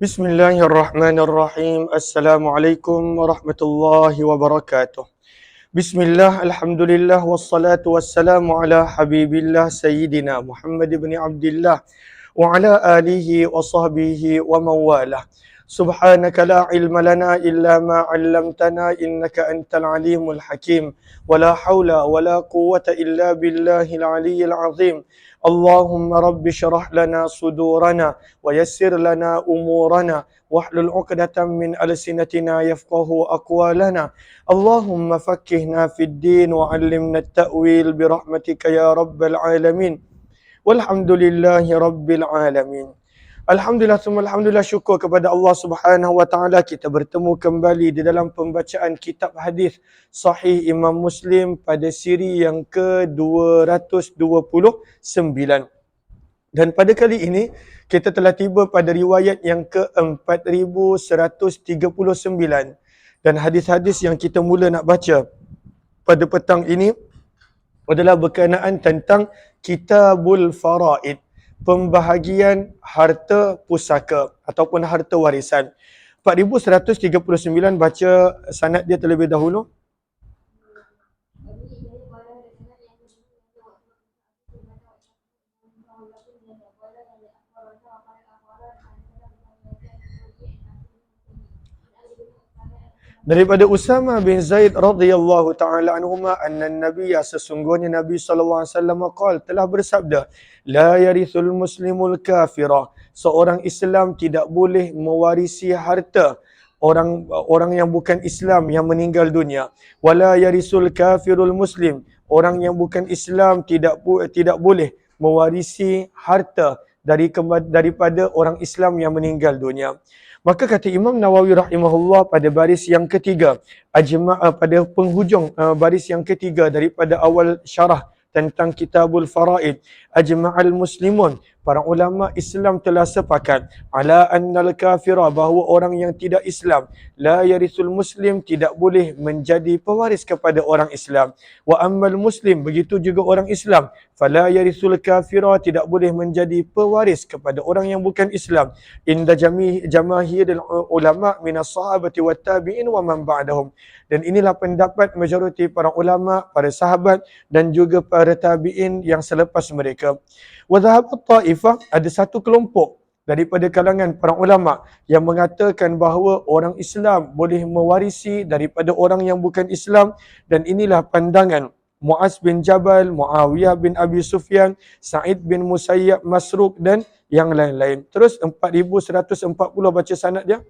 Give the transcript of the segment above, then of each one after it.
Bismillahirrahmanirrahim. Assalamualaikum warahmatullahi wabarakatuh. Bismillah, alhamdulillah, wassalatu wassalamu ala habibillah sayyidina Muhammad ibn Abdullah wa ala alihi wa sahbihi wa mawalah. Subhanaka la ilma lana illa ma 'allamtana innaka antal alimul hakim. Wa la haula wa la quwwata illa billahil aliyyil azim. Allahumma rabbi syrah lana sudurana wa yassir lana umurana wahlul 'uqdatam min alsinatina yafqahu aqwalana. Allahumma fakkihna fid din wa 'allimna at-ta'wil bi rahmatika ya rabbal alamin. Walhamdulillahi rabbil alamin. Alhamdulillah, semua alhamdulillah, syukur kepada Allah Subhanahu wa taala kita bertemu kembali di dalam pembacaan kitab hadis Sahih Imam Muslim pada siri yang ke-229. Dan pada kali ini kita telah tiba pada riwayat yang ke-4139. Dan hadis-hadis yang kita mula nak baca pada petang ini adalah berkenaan tentang Kitabul Faraid, pembahagian harta pusaka ataupun harta warisan. 4139 baca sanad dia terlebih dahulu. Daripada Usama bin Zaid radhiyallahu taala anhuma anna nabiyya, sesungguhnya Nabi sallallahu alaihi wasallam telah bersabda, la yarithul muslimul kafira, seorang Islam tidak boleh mewarisi harta orang yang bukan Islam yang meninggal dunia. Wala yarisul kafirul muslim, orang yang bukan Islam tidak boleh mewarisi harta daripada orang Islam yang meninggal dunia. Maka kata Imam Nawawi rahimahullah pada baris yang ketiga, pada penghujung baris yang ketiga daripada awal syarah tentang Kitabul Faraid, ajma'al muslimun, para ulama Islam telah sepakat ala annal kafira, bahawa orang yang tidak Islam, la yarithul muslim, tidak boleh menjadi pewaris kepada orang Islam. Wa ammal muslim, begitu juga orang Islam, fala yarithul kafira, tidak boleh menjadi pewaris kepada orang yang bukan Islam. Inda jamaahiril ulama minas sahabati wat tabi'in wa man ba'dahum. Dan inilah pendapat majoriti para ulama, para sahabat dan juga para tabi'in yang selepas mereka. Wa dhahabat ta'ifah, ada satu kelompok daripada kalangan para ulama yang mengatakan bahawa orang Islam boleh mewarisi daripada orang yang bukan Islam, dan inilah pandangan Muaz bin Jabal, Muawiyah bin Abi Sufyan, Sa'id bin Musayyab, Masruq dan yang lain-lain. Terus 4140 baca sanad dia.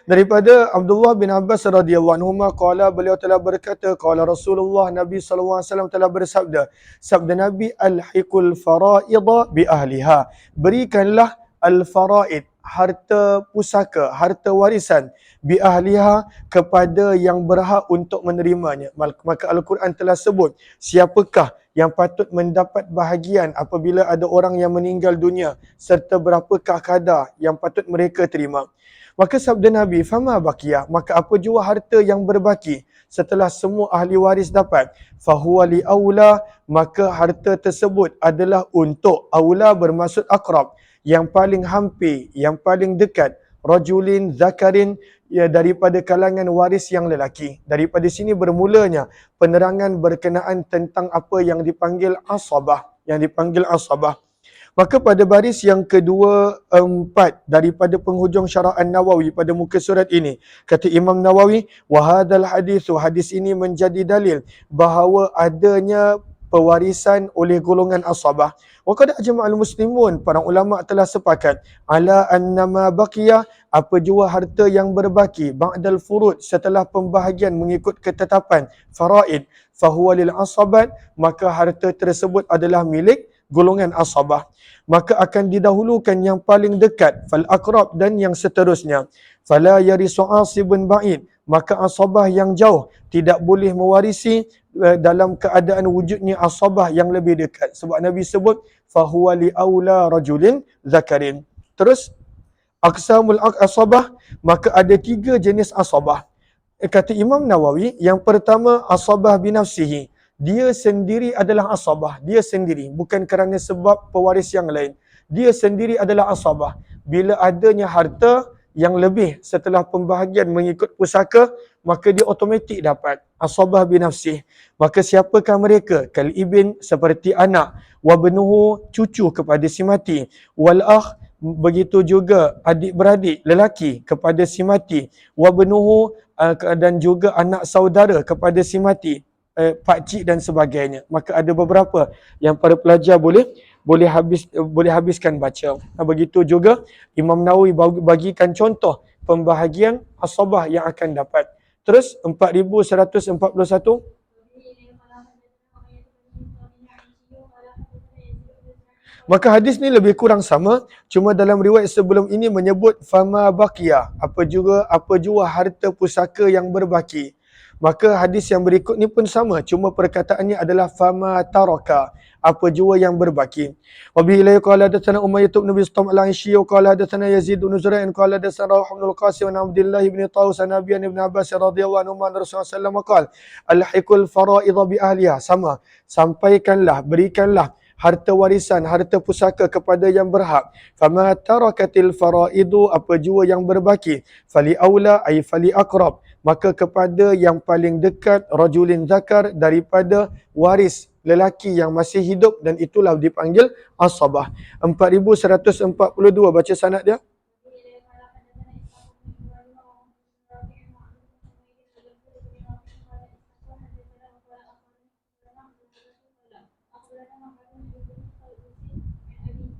Daripada Abdullah bin Abbas radhiyallahu anhu qala, beliau telah berkata, qala Rasulullah, Nabi sallallahu alaihi wasallam telah bersabda, sabda Nabi, alhiqul faraida bi ahliha, berikanlah al-faraid, harta pusaka, harta warisan, bi ahliha, kepada yang berhak untuk menerimanya. Maka Al-Quran telah sebut siapakah yang patut mendapat bahagian apabila ada orang yang meninggal dunia, serta berapakah kadar yang patut mereka terima. Maka sabda Nabi, fama baqiyah, maka apa jua harta yang berbaki setelah semua ahli waris dapat, fahuwa li aula, maka harta tersebut adalah untuk, aula bermaksud aqrab, yang paling hampir, yang paling dekat, rajulin zakarin, ya, daripada kalangan waris yang lelaki. Daripada sini bermulanya penerangan berkenaan tentang apa yang dipanggil asabah, Maka pada baris yang ke-24 daripada penghujung syarah An-Nawawi pada muka surat ini, kata Imam Nawawi, wa hadzal hadis ini menjadi dalil bahawa adanya pewarisan oleh golongan asabah. Wa qad ajma'al muslimun, para ulama telah sepakat ala annama baqiya, apa jua harta yang berbaki, ba'dal furud, setelah pembahagian mengikut ketetapan faraid, fahuwa lil asabat, maka harta tersebut adalah milik golongan asabah. Maka akan didahulukan yang paling dekat, fal aqrab, dan yang seterusnya. Fala yarisu asibun ba'id, maka asabah yang jauh tidak boleh mewarisi dalam keadaan wujudnya asabah yang lebih dekat. Sebab Nabi sebut fahuwa li aula rajulin zakarin. Terus aqsamul asabah, maka ada 3 jenis asabah. Kata Imam Nawawi, yang pertama asabah binafsihi, dia sendiri adalah asabah, dia sendiri, bukan kerana sebab pewaris yang lain. Dia sendiri adalah asabah. Bila adanya harta yang lebih setelah pembahagian mengikut pusaka, maka dia automatik dapat asabah binafsih. Maka siapakah mereka? Kal ibn, seperti anak, wa benuhu, cucu kepada si mati, wal akh, begitu juga adik-beradik lelaki kepada si mati, wa benuhu, dan juga anak saudara kepada si mati, pakcik dan sebagainya. Maka ada beberapa yang para pelajar boleh habiskan baca. Begitu juga Imam Nawawi bagikan contoh pembahagian asabah yang akan dapat. Terus 4141. Maka hadis ni lebih kurang sama, cuma dalam riwayat sebelum ini menyebut fama baqiya, apa jua harta pusaka yang berbaki. Maka hadis yang berikut ni pun sama, cuma perkataannya adalah fama taraka, apa jua yang berbaki. Wa bihi la qala hadatsana Umayyah bin Bistam al-Aishi wa qala hadatsana Yazid bin Zura'in qala hadatsana Rawh bin al-Qasim wa Abdullah bin Taus an Abi bin Abbas radhiyallahu anhu an Rasulullah sallallahu alaihi wasallam qala al-hiqul fara'id bi ahliha, sama, sampaikanlah, berikanlah harta warisan, harta pusaka kepada yang berhak. Fama tarakatil faraidu, apa jua yang berbaki, fali aula ay fali aqrab, maka kepada yang paling dekat, rajulin zakar, daripada waris lelaki yang masih hidup, dan itulah dipanggil asabah. 4142 baca sanad dia.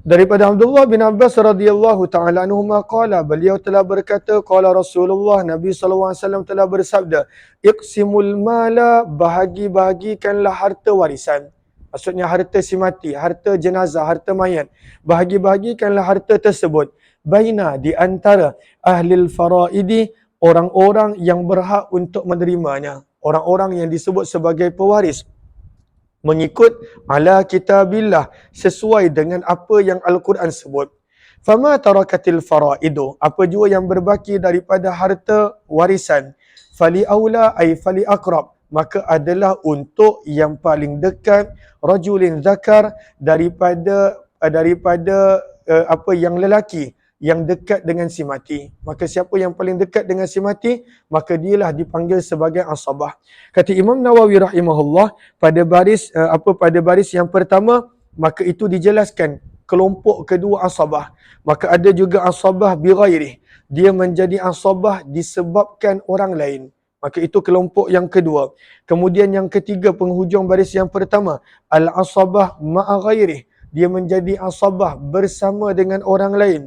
Daripada Abdullah bin Abbas radhiyallahu taala anhuma qala, beliau telah berkata, qala Rasulullah, Nabi sallallahu alaihi wasallam telah bersabda, iqsimul mala, bahagi-bahagikanlah harta warisan. Maksudnya harta si mati, harta jenazah, harta mayat. Bahagi-bahagikanlah harta tersebut baina, di antara ahlil faraidi, orang-orang yang berhak untuk menerimanya, orang-orang yang disebut sebagai pewaris, mengikut ala kitabillah, sesuai dengan apa yang Al-Quran sebut. Fama tarakatil faraidu, apa jua yang berbaki daripada harta warisan, fali aula ay fali aqrab, maka adalah untuk yang paling dekat, rajulin zakar, daripada apa yang lelaki yang dekat dengan si mati. Maka siapa yang paling dekat dengan si mati, maka dialah dipanggil sebagai asabah. Kata Imam Nawawi rahimahullah, pada baris yang pertama, maka itu dijelaskan kelompok kedua asabah. Maka ada juga asabah bighairih, dia menjadi asabah disebabkan orang lain. Maka itu kelompok yang kedua. Kemudian yang ketiga, penghujung baris yang pertama, al-asabah ma'a ghairih, dia menjadi asabah bersama dengan orang lain,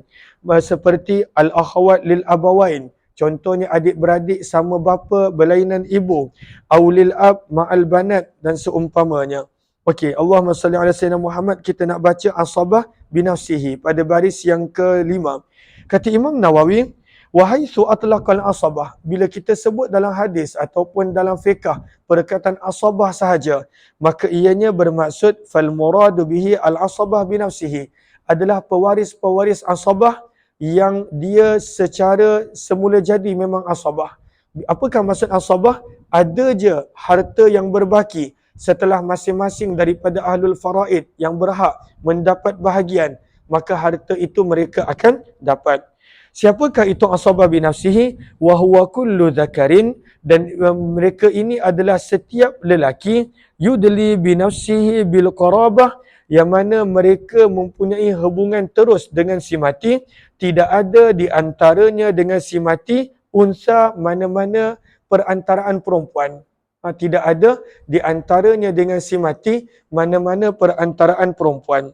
seperti al-akhawat lil abawain, contohnya adik-beradik sama bapa berlainan ibu, aulil ab ma'al banat, dan seumpamanya. Okey, Allahumma salli ala sayyidina Muhammad. Kita nak baca asabah binafsihi pada baris yang kelima. Kata Imam Nawawi, wahaitsu atlaqal asabah, bila kita sebut dalam hadis ataupun dalam fiqh perkataan asabah sahaja, maka ianya bermaksud fal muradu bihi al asabah binafsihi, adalah pewaris-pewaris asabah yang dia secara semula jadi memang asabah. Apakah maksud asabah? Ada je harta yang berbaki setelah masing-masing daripada ahlul faraid yang berhak mendapat bahagian, maka harta itu mereka akan dapat. Siapakah itu asabah binafsihi? Wa huwa kullu dzakarin, dan mereka ini adalah setiap lelaki, yudli binafsihi bil qarabah, yang mana mereka mempunyai hubungan terus dengan si mati, tidak ada di antaranya dengan si mati unsa, mana-mana perantaraan perempuan. Tidak ada di antaranya dengan si mati mana-mana perantaraan perempuan.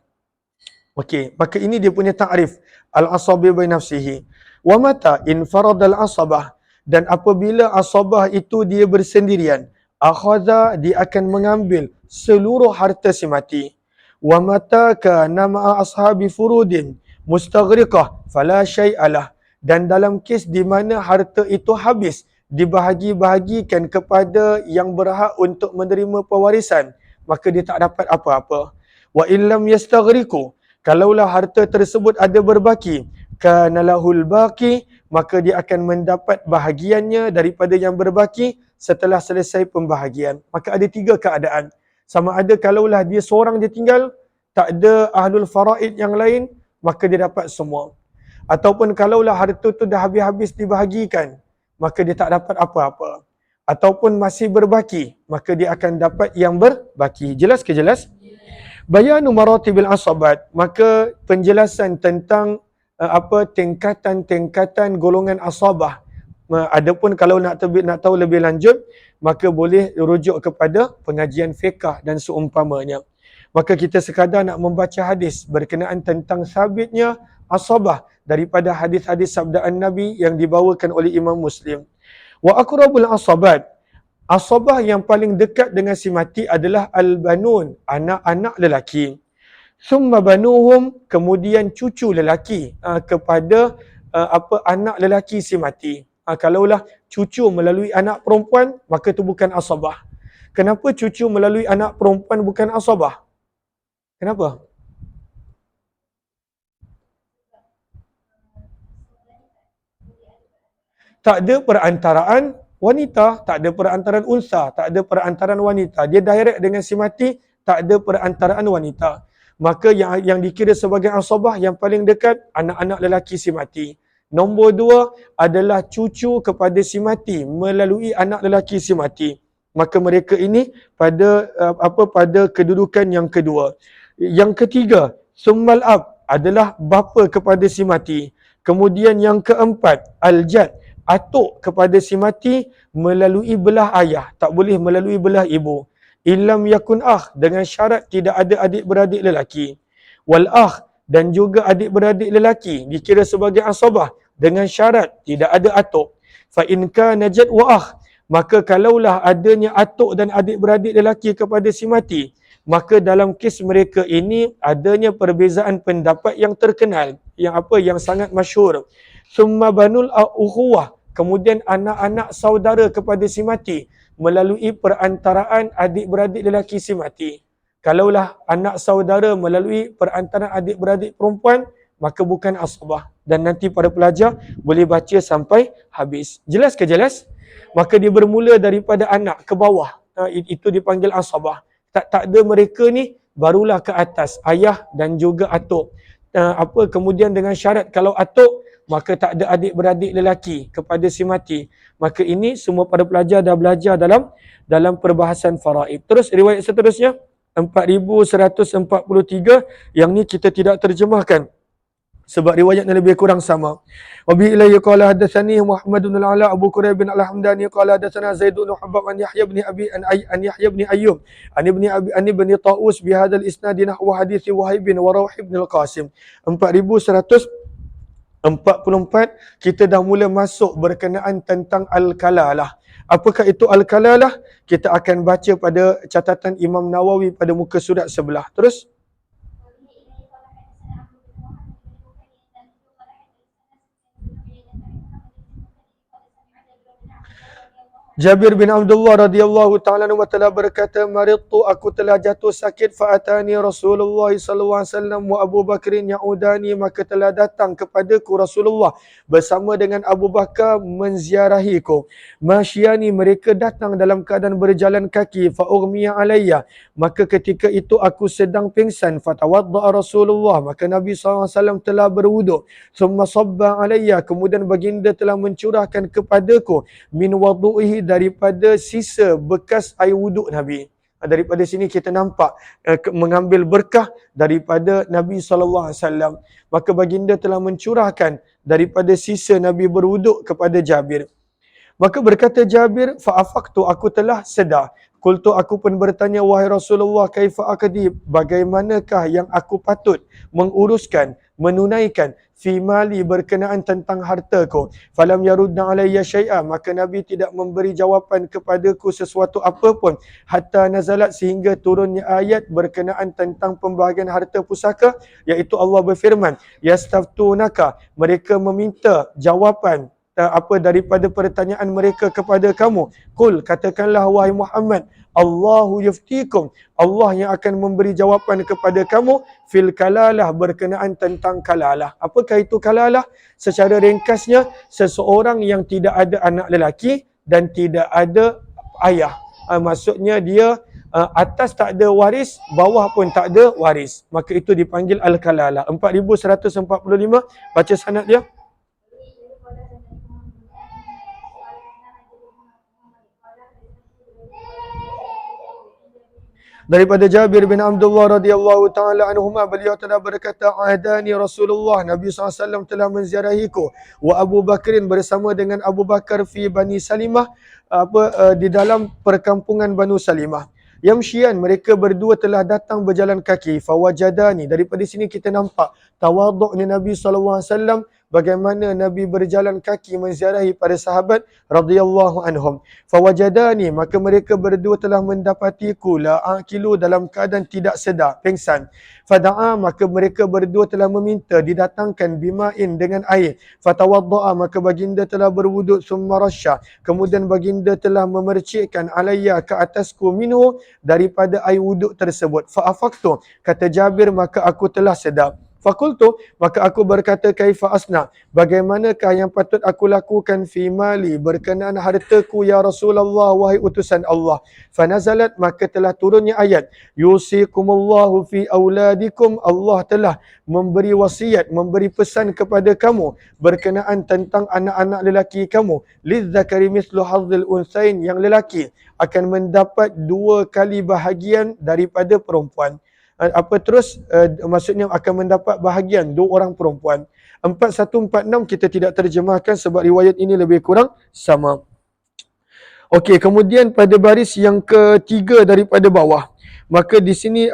Okey, maka ini dia punya ta'rif al-asabi bi nafsihi. Wa mata infarad al-asabah, dan apabila asabah itu dia bersendirian, akhadha, dia akan mengambil seluruh harta si mati. Wa mata kana ma'a ashabi furudin mustaghriqah fala syai'alah, dan dalam kes di mana harta itu habis dibahagi-bahagikan kepada yang berhak untuk menerima pewarisan, maka dia tak dapat apa-apa. Wa illam yastaghriqu, kalaulah harta tersebut ada berbaki, kana lahul baqi, maka dia akan mendapat bahagiannya daripada yang berbaki setelah selesai pembahagian. Maka ada tiga keadaan. Sama ada kalaulah dia seorang je tinggal, tak ada ahlul faraid yang lain, maka dia dapat semua. Ataupun kalaulah harta tu dah habis-habis dibahagikan, maka dia tak dapat apa-apa. Ataupun masih berbaki, maka dia akan dapat yang berbaki. Jelas ke jelas? Bayanu maratibil asabat, maka penjelasan tentang tingkatan-tingkatan golongan asabah. Adapun kalau nak tahu lebih lanjut, maka boleh rujuk kepada pengajian fiqh dan seumpamanya. Maka kita sekadar nak membaca hadis berkenaan tentang sabitnya asabah daripada hadis-hadis sabdaan Nabi yang dibawakan oleh Imam Muslim. Wa aqrabul asabat, asabah yang paling dekat dengan si mati adalah al-banun, anak-anak lelaki. Summa banuhum, kemudian cucu lelaki kepada anak lelaki si mati. Kalaulah cucu melalui anak perempuan, maka itu bukan asabah. Kenapa cucu melalui anak perempuan bukan asabah? Kenapa? Tak ada perantaraan wanita, tak ada perantaraan unsa, tak ada perantaraan wanita. Dia direct dengan si mati, tak ada perantaraan wanita. Maka yang dikira sebagai asabah yang paling dekat, anak-anak lelaki si mati. Nombor 2 adalah cucu kepada si mati melalui anak lelaki si mati. Maka mereka ini pada kedudukan yang kedua. Yang ketiga, summal ab adalah bapa kepada si mati. Kemudian yang keempat, al-jad, atuk kepada si mati melalui belah ayah, tak boleh melalui belah ibu. Illam yakun dengan syarat tidak ada adik-beradik lelaki. Wal dan juga adik-beradik lelaki dikira sebagai asabah dengan syarat tidak ada atuk. Fa in kana jad wa maka kalaulah adanya atuk dan adik-beradik lelaki kepada si mati, maka dalam kes mereka ini adanya perbezaan pendapat yang terkenal, yang sangat masyhur. Summa banul ukhuwah, kemudian anak-anak saudara kepada si mati melalui perantaraan adik-beradik lelaki si mati. Kalaulah anak saudara melalui perantaraan adik-beradik perempuan, maka bukan asabah. Dan nanti para pelajar boleh baca sampai habis. Jelas ke jelas? Maka dia bermula daripada anak ke bawah. Itu dipanggil asabah. Tak ada mereka ni, barulah ke atas, ayah dan juga atuk. Kemudian dengan syarat kalau atuk, maka tak ada adik-beradik lelaki kepada si mati. Maka ini semua para pelajar dah belajar dalam perbahasan faraid. Terus riwayat seterusnya 4143, yang ni kita tidak terjemahkan sebab riwayatnya lebih kurang sama. Wa bi ilayhi qala hadatsani Muhammad bin al-Ala Abu Quraib bin al-Hamdani qala hadatsana Zaid bin Hubbab an Yahya bin Abi an Yahya bin Ayyub an ibni Taus bi hadzal isnad nahwa hadits Wahib bin Rawh bin al-Qasim. 4144 kita dah mula masuk berkenaan tentang al-kalalah. Apakah itu al-kalalah? Kita akan baca pada catatan Imam Nawawi pada muka surat sebelah. Terus Jabir bin Abdullah radhiyallahu ta'ala anhu telah berkata, "Maridtu, aku telah jatuh sakit, fa atani Rasulullah sallallahu alaihi wasallam wa Abu Bakrin ya'udani, maka telah datang kepadaku Rasulullah bersama dengan Abu Bakar menziarahiku. Masyiani, mereka datang dalam keadaan berjalan kaki, fa ughmiya alayya, maka ketika itu aku sedang pingsan, fa tawadda Rasulullah, maka Nabi sallallahu alaihi wasallam telah berwuduk, summa sabba alayya, kemudian baginda telah mencurahkan kepadaku min wudu'ihi, daripada sisa bekas air wuduk Nabi." Daripada sini kita nampak mengambil berkah daripada Nabi SAW. Maka baginda telah mencurahkan daripada sisa Nabi berwuduk kepada Jabir. Maka berkata Jabir, fa'afaktu, aku telah sedar. Qultu, aku pun bertanya, wahai Rasulullah, kaifa aqdi, bagaimanakah yang aku patut menguruskan, menunaikan fi mali, berkenaan tentang hartaku. Falam yarudna alayya syai'a, maka Nabi tidak memberi jawapan kepadaku sesuatu apa pun, hatta nazalat, sehingga turunnya ayat berkenaan tentang pembahagian harta pusaka, iaitu Allah berfirman, yastaftunaka, mereka meminta jawapan daripada pertanyaan mereka kepada kamu. Qul, katakanlah wahai Muhammad, Allahu yuftikum, Allah yang akan memberi jawapan kepada kamu fil kalalah, berkenaan tentang kalalah. Apakah itu kalalah? Secara ringkasnya, seseorang yang tidak ada anak lelaki dan tidak ada ayah. Maksudnya dia atas tak ada waris, bawah pun tak ada waris. Maka itu dipanggil al-kalalah. 4145, baca sanad dia. Daripada Jabir bin Abdullah radhiyallahu taala anhuma, beliau telah berkata, "Adani Rasulullah, Nabi SAW telah menziarahiku, wa Abu Bakrin bersama dengan Abu Bakar fi Bani Salimah, di dalam perkampungan Banu Salimah. Yamshian, mereka berdua telah datang berjalan kaki. Fawajadani, daripada sini kita nampak tawaduknya Nabi SAW, bagaimana Nabi berjalan kaki menziarahi para sahabat radhiyallahu anhum. Fawajadani, maka mereka berdua telah mendapatiku la aqilu, dalam keadaan tidak sedar, pengsan. Fada'a, maka mereka berdua telah meminta didatangkan bima'in, dengan air. Fatawadda'a, maka baginda telah berwuduk, summa rasya, kemudian baginda telah memercikkan alayya, ke atasku, minhu, daripada air wuduk tersebut. Fa'afaktu, kata Jabir, maka aku telah sedap. Fakultu, maka aku berkata, kaifa asna, bagaimanakah yang patut aku lakukan fi mali, berkenaan hartaku ya Rasulullah, wahai utusan Allah. Fanazalat, maka telah turunnya ayat, yusikumullahu fi auladikum, Allah telah memberi wasiat, memberi pesan kepada kamu berkenaan tentang anak-anak lelaki kamu. Lizzakari mislu hazzil unsain, yang lelaki akan mendapat 2 kali bahagian daripada perempuan. Maksudnya akan mendapat bahagian 2 orang perempuan. 4146 kita tidak terjemahkan sebab riwayat ini lebih kurang sama. Okey, kemudian pada baris yang ketiga daripada bawah, maka di sini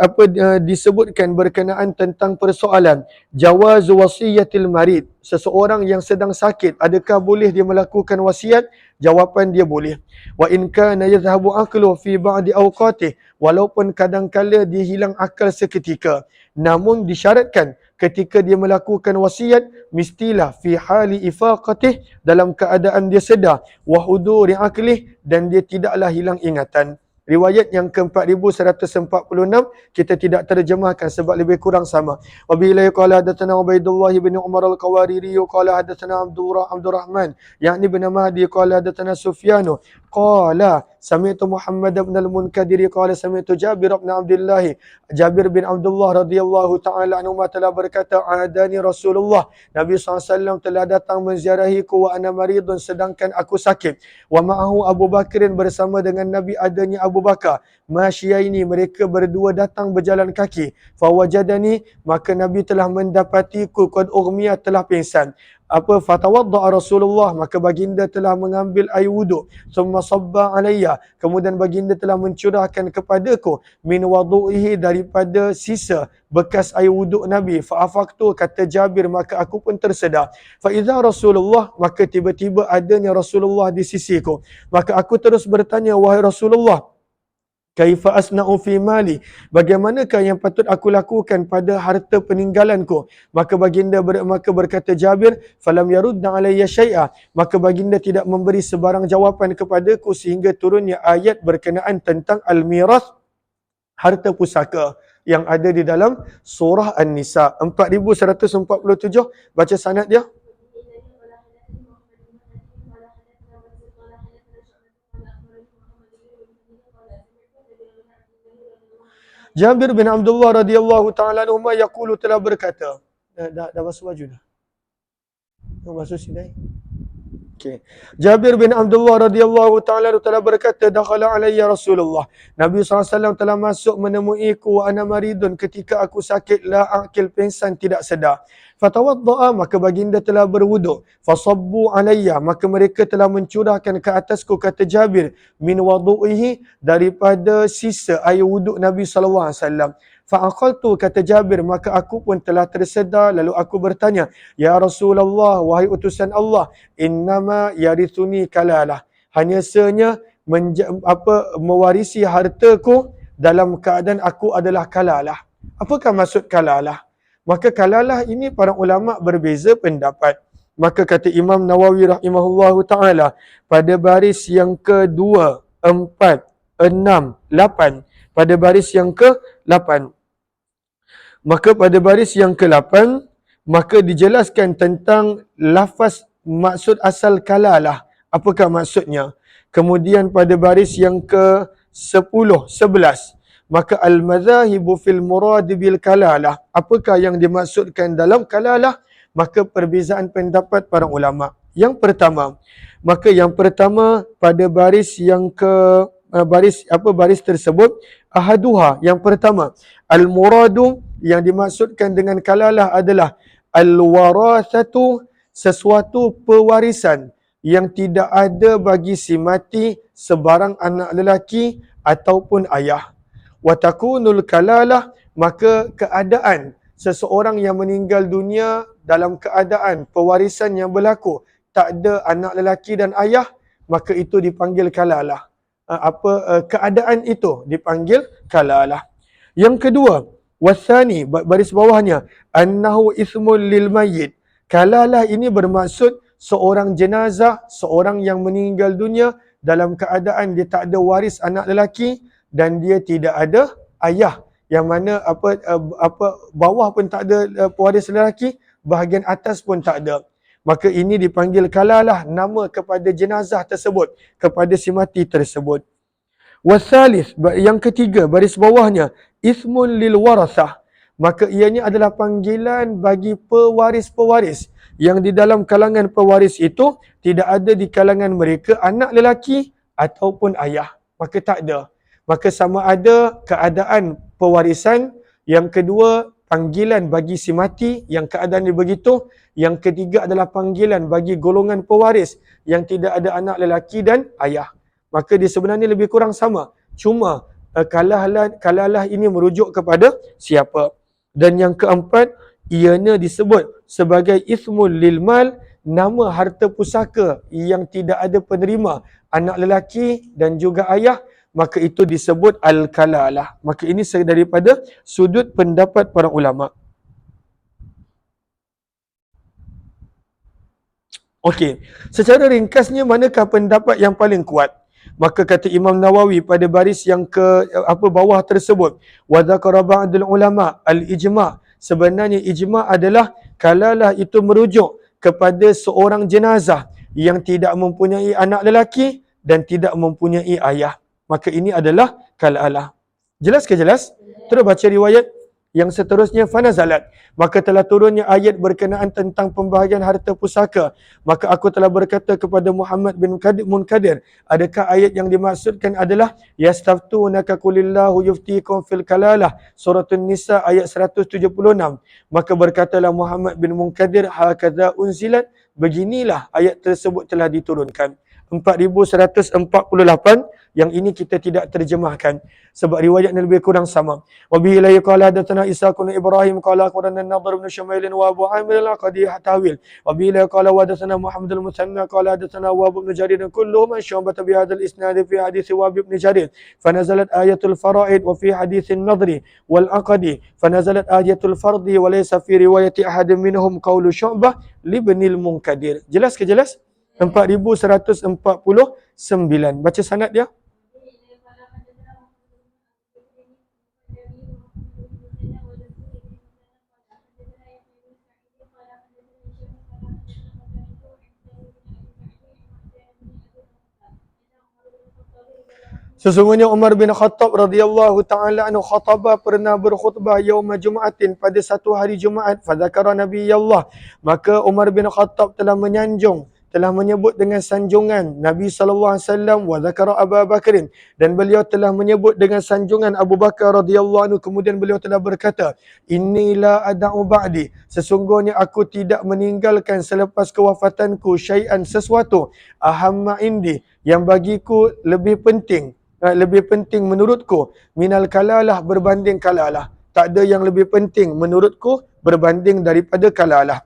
disebutkan berkenaan tentang persoalan jawaz wasiyatil marid, seseorang yang sedang sakit, adakah boleh dia melakukan wasiat? Jawapan dia boleh. Wa in kana yadhhabu aqlu fi ba'di awqatih, walaupun kadang-kala dia hilang akal seketika, namun disyaratkan ketika dia melakukan wasiat, mestilah fi hali ifaqatih, dalam keadaan dia sedar, wa huduri aqlih, dan dia tidaklah hilang ingatan. Riwayat yang ke-4146 kita tidak terjemahkan sebab lebih kurang sama. Wa billahi qala hadatsana Ubaidullah bin Umar al-Qawariri qala hadatsana Abdurrahman yakni bin Mahdi qala hadatsana Sufyan qala sami'tu Muhammad bin al-Munkadir qala sami'tu Jabir bin Abdullah, Jabir bin Abdullah radhiyallahu taala anhu telah berkata, adani Rasulullah, Nabi SAW telah datang menziarahiku wa ana maridun, sedangkan aku sakit. Wa ma'ahu Abu Bakrin, bersama dengan Nabi adanya Abu Bakar. Masyiaini, mereka berdua datang berjalan kaki. Fawajadani, maka Nabi telah mendapatiku qad ughmiya, telah pingsan. Fatawadda'a Rasulullah, maka baginda telah mengambil air wuduk. Summa sabba alayya, kemudian baginda telah mencurahkan kepadaku min wadu'ihi, daripada sisa bekas air wuduk Nabi. Fa'afaktu, kata Jabir, maka aku pun tersedar. Fa'idha Rasulullah, maka tiba-tiba adanya Rasulullah di sisiku. Maka aku terus bertanya, wahai Rasulullah, kaifa asna'u fi mali, bagaimanakah yang patut aku lakukan pada harta peninggalanku? Maka berkata Jabir, falam yarudda alayya syai'a, maka baginda tidak memberi sebarang jawapan kepadaku sehingga turunnya ayat berkenaan tentang al-mirath, harta pusaka yang ada di dalam surah An-Nisa. 4147, baca sanad dia. Jabir bin Abdullah radhiyallahu taala anhu yaqulu, telah berkata, dah basuh baju dah. Basuh sini. Okey. Jabir bin Abdullah radhiyallahu taala telah berkata, dakhala alayya Rasulullah, Nabi SAW telah masuk menemuiku wa ana maridun, ketika aku sakit, la aqil, pingsan, tidak sedar. Fatawadda'a, maka baginda telah berwuduk. Fasabbu alayya, maka mereka telah mencurahkan ke atasku, kata Jabir, min wadu'ihi, daripada sisa air wuduk Nabi SAW. Fa'aqaltu, kata Jabir, maka aku pun telah tersedar, lalu aku bertanya, ya Rasulullah, wahai utusan Allah, innama yarithuni kalalah, hanya senyap mewarisi hartaku dalam keadaan aku adalah kalalah. Apakah maksud kalalah? Maka kalalah ini para ulama berbeza pendapat. Maka kata Imam Nawawi rahimahullahu ta'ala, pada baris yang ke-2, 4, 6, 8, pada baris yang ke-8. Maka pada baris yang ke-8, maka dijelaskan tentang lafaz maksud asal kalalah. Apakah maksudnya? Kemudian pada baris yang ke 10, 11. Maka al-madhahibu fil murad bil kalalah. Apakah yang dimaksudkan dalam kalalah? Maka perbezaan pendapat para ulama. Yang pertama pada baris yang ke baris tersebut, ahaduha, yang pertama, al-muradu, yang dimaksudkan dengan kalalah adalah al-warathatu, sesuatu pewarisan yang tidak ada bagi si mati sebarang anak lelaki ataupun ayah. Wa takunul kalalah, maka keadaan seseorang yang meninggal dunia dalam keadaan pewarisan yang berlaku, tak ada anak lelaki dan ayah, maka itu dipanggil kalalah. Keadaan itu dipanggil kalalah. Yang kedua, wasani, baris bawahnya, annahu ismul lil mayyit. Kalalah ini bermaksud seorang jenazah, seorang yang meninggal dunia dalam keadaan dia tak ada waris anak lelaki dan dia tidak ada ayah, yang mana bawah pun tak ada pewaris lelaki, bahagian atas pun tak ada. Maka ini dipanggil kalalah, nama kepada jenazah tersebut, kepada si mati tersebut. Wasalis, yang ketiga, baris bawahnya, ismun lil warasah. Maka ianya adalah panggilan bagi pewaris-pewaris yang di dalam kalangan pewaris itu tidak ada di kalangan mereka anak lelaki ataupun ayah. Maka tak ada. Maka sama ada keadaan pewarisan, yang kedua panggilan bagi si mati yang keadaan dia begitu, yang ketiga adalah panggilan bagi golongan pewaris yang tidak ada anak lelaki dan ayah. Maka dia sebenarnya lebih kurang sama. Cuma kalalah ini merujuk kepada siapa. Dan yang keempat, ianya disebut sebagai ismul lil mal, nama harta pusaka yang tidak ada penerima anak lelaki dan juga ayah, maka itu disebut al-kalalah. Maka ini daripada sudut pendapat para ulama. Okey, secara ringkasnya manakah pendapat yang paling kuat? Maka kata Imam Nawawi pada baris yang bawah tersebut, wa dzakara ba'dul ulama al-ijma', sebenarnya ijma' adalah kalalah itu merujuk kepada seorang jenazah yang tidak mempunyai anak lelaki dan tidak mempunyai ayah. Maka ini adalah kalalah. Jelas ke jelas? Terus baca riwayat yang seterusnya, fanazalat, maka telah turunnya ayat berkenaan tentang pembahagian harta pusaka. Maka aku telah berkata kepada Muhammad bin Munkadir, adakah ayat yang dimaksudkan adalah yastaftunaka qulillahu yuftikum fil kalalah, surah An-Nisa ayat 176. Maka berkatalah Muhammad bin Munkadir, hakadha unzilat, beginilah ayat tersebut telah diturunkan. 4148, yang ini kita tidak terjemahkan sebab riwayatnya lebih kurang sama. Wa bihi la qala hadatsana Isa bin Ibrahim qala akhbarana an-Nadhr bin Shumail wa Abu Amir al-Qadi tawil. Wa bihi la qala hadatsana Muhammad al-Musanna qala hadatsana Wahb bin Jarir kulluhum syu'bah bi hadzal isnad fi hadits Wahb bin Jarir. Fanazalat ayatul faraid wa fi hadits an-Nadhr wal Aqdi. Fanazalat ayatul fardi wa laysa fi riwayati ahadin minhum qawlu Syu'bah li ibnil Munkadir. Jelas ke jelas? 4149. Baca sanad dia. Sesungguhnya Umar bin Khattab radhiyallahu taala anhu pernah berkhutbah yauma Jum'atin, pada satu hari Jumaat. Fadzakara Nabiyallah, maka Umar bin Khattab telah menyebut dengan sanjungan Nabi sallallahu alaihi wasallam, wa dzakara Abu Bakrin, dan beliau telah menyebut dengan sanjungan Abu Bakar radhiyallahu anhu. Kemudian beliau telah berkata, inni la ada'u ba'di, sesungguhnya aku tidak meninggalkan selepas kewafatanku syai'an, sesuatu, ahamma indi, yang bagiku lebih penting menurutku, minal kalalah, berbanding kalalah. Tak ada yang lebih penting menurutku berbanding daripada kalalah.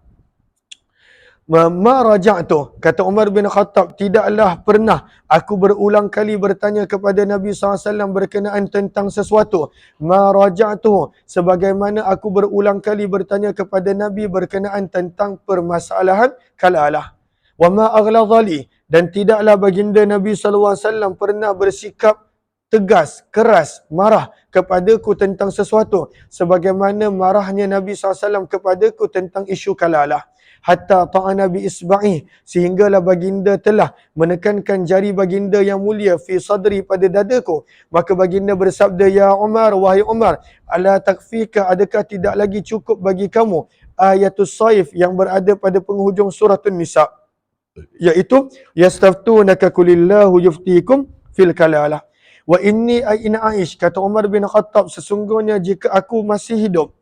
Ma raja'tu, kata Umar bin Khattab, tidaklah pernah aku berulang kali bertanya kepada Nabi SAW berkenaan tentang sesuatu. Ma raja'tu, sebagaimana aku berulang kali bertanya kepada Nabi berkenaan tentang permasalahan kalalah. Wa ma aghlazali, dan tidaklah baginda Nabi SAW pernah bersikap tegas, keras, marah kepadaku tentang sesuatu sebagaimana marahnya Nabi SAW kepadaku tentang isu kalalah. hatta ta'ana bi isba'i, sehinggalah baginda telah menekankan jari baginda yang mulia fi sadri, pada dadaku. Maka baginda bersabda, ya Umar, wahai Umar, ala takfika, adakah tidak lagi cukup bagi kamu ayatus saif yang berada pada penghujung surah An-Nisa, iaitu yastaftunaka kulillahu yuftikum fil kalalah. Wa inni in aish, kata Umar bin Khattab, sesungguhnya jika aku masih hidup,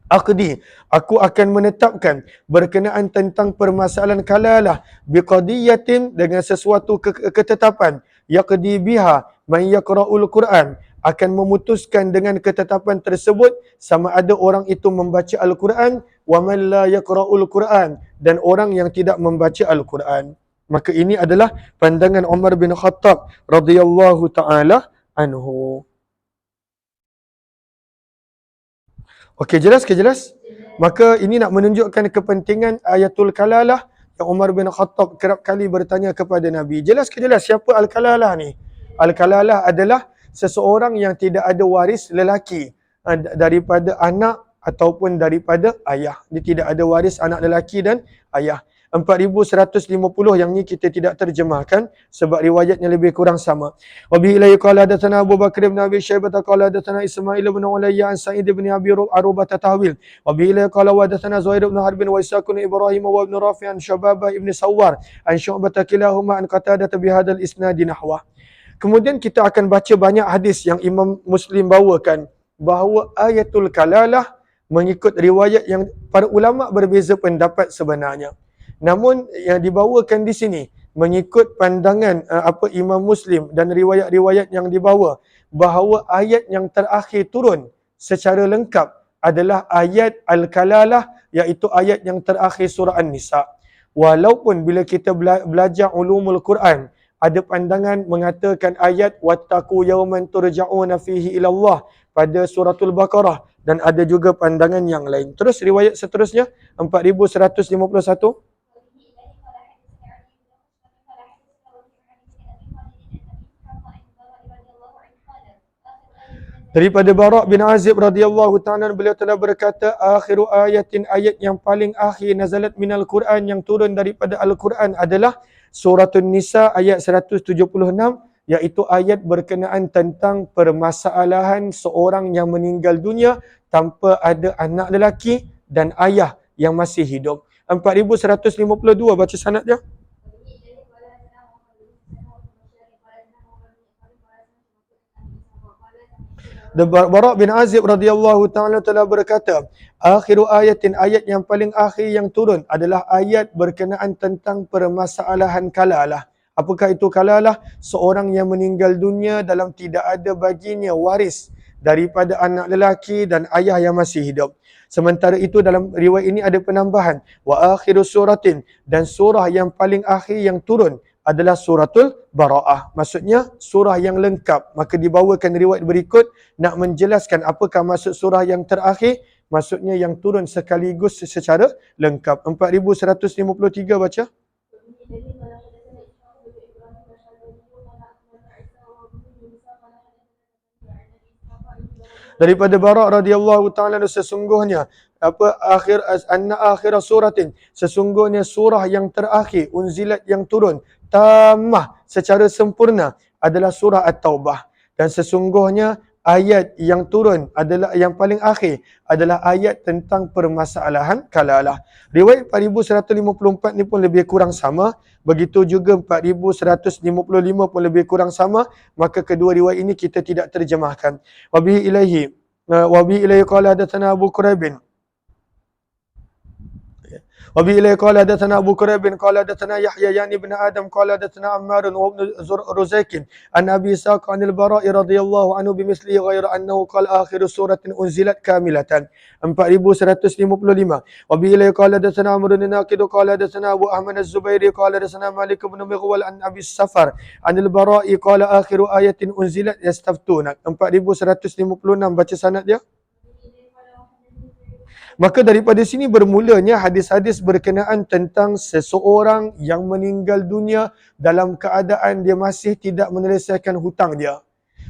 aku akan menetapkan berkenaan tentang permasalahan kalalah biqadiyatin, dengan sesuatu ketetapan, yaqdi biha man yaqra'ul Quran, akan memutuskan dengan ketetapan tersebut sama ada orang itu membaca Al-Quran, wa man la yaqra'ul Quran, dan orang yang tidak membaca Al-Quran. Maka ini adalah pandangan Umar bin Khattab radhiyallahu taala anhu. Okey, jelas ke jelas? Maka ini nak menunjukkan kepentingan ayatul kalalah yang Umar bin Khattab kerap kali bertanya kepada Nabi. Jelas ke jelas siapa al-kalalah ni? Al-kalalah adalah seseorang yang tidak ada waris lelaki daripada anak ataupun daripada ayah. Dia tidak ada waris anak lelaki dan ayah. 4150 yang ni kita tidak terjemahkan sebab riwayatnya lebih kurang sama. Wa bihi la qala hadatsana Abu Bakr bin Abi Syaibah qala hadatsana Ismail bin Ulayya an Sa'id bin Abi Arubah tahwil. Wa bihi la qala hadatsana Zuhair bin Harb wa Ishaq bin Ibrahim wa ibn Rafi' an Syababah ibn Sawwar an Syu'bah kilahuma an Qatadah bi hadzal isnad nahwa. Kemudian kita akan baca banyak hadis yang Imam Muslim bawakan bahawa ayatul kalalah mengikut riwayat yang para ulama berbeza pendapat sebenarnya. Namun yang dibawakan di sini mengikut pandangan Imam Muslim dan riwayat-riwayat yang dibawa bahawa ayat yang terakhir turun secara lengkap adalah ayat Al-Kalalah, iaitu ayat yang terakhir surah An-Nisa. Walaupun bila kita belajar ulumul Quran, ada pandangan mengatakan ayat wattaqu yawman turja'una fihi ila Allah pada suratul Baqarah, dan ada juga pandangan yang lain. Terus riwayat seterusnya 4151. Daripada Bara' bin Azib radhiyallahu ta'ala, beliau telah berkata, akhiru ayatin, ayat yang paling akhir nazalat minal Quran, yang turun daripada Al-Quran adalah surah An-Nisa ayat 176, iaitu ayat berkenaan tentang permasalahan seorang yang meninggal dunia tanpa ada anak lelaki dan ayah yang masih hidup. 4152, baca sanad dia. Bara' bin Azib radhiyallahu ta'ala telah berkata, akhiru ayatin, ayat yang paling akhir yang turun adalah ayat berkenaan tentang permasalahan kalalah. Apakah itu kalalah? Seorang yang meninggal dunia dalam tidak ada baginya waris daripada anak lelaki dan ayah yang masih hidup. Sementara itu dalam riwayat ini ada penambahan, wa akhiru suratin, dan surah yang paling akhir yang turun adalah suratul Bara'ah. Maksudnya surah yang lengkap. Maka dibawakan riwayat berikut nak menjelaskan apakah maksud surah yang terakhir. Maksudnya yang turun sekaligus secara lengkap. 4153 baca. Daripada Bara' radhiyallahu ta'ala, sesungguhnya akhir suratin, sesungguhnya surah yang terakhir unzilat yang turun tamah secara sempurna adalah surah At-Taubah, dan sesungguhnya ayat yang turun adalah yang paling akhir adalah ayat tentang permasalahan kalalah. Riwayat 4154 ni pun lebih kurang sama, begitu juga 4155 pun lebih kurang sama, maka kedua riwayat ini kita tidak terjemahkan. Wa bihi ilaihi qala hadatsana Abu Quraib. وبه إليه قال حدثنا أبو كريب قال حدثنا يحيى يعني بن آدم قال حدثنا عمار وابن رزيق عن أبي إسحاق عن البراء رضي الله عنه بمثله غير أنه قال آخر سورة أنزلت كاملة 4155. وبه إليه قال حدثنا عمرو بن ناقد قال حدثنا أبو أحمد الزبيري قال حدثنا مالك بن مغول عن أبي السفر عن البراء قال آخر آية أنزلت يستفتونك. 4156 baca sanad dia. Maka daripada sini bermulanya hadis-hadis berkenaan tentang seseorang yang meninggal dunia dalam keadaan dia masih tidak menyelesaikan hutang dia.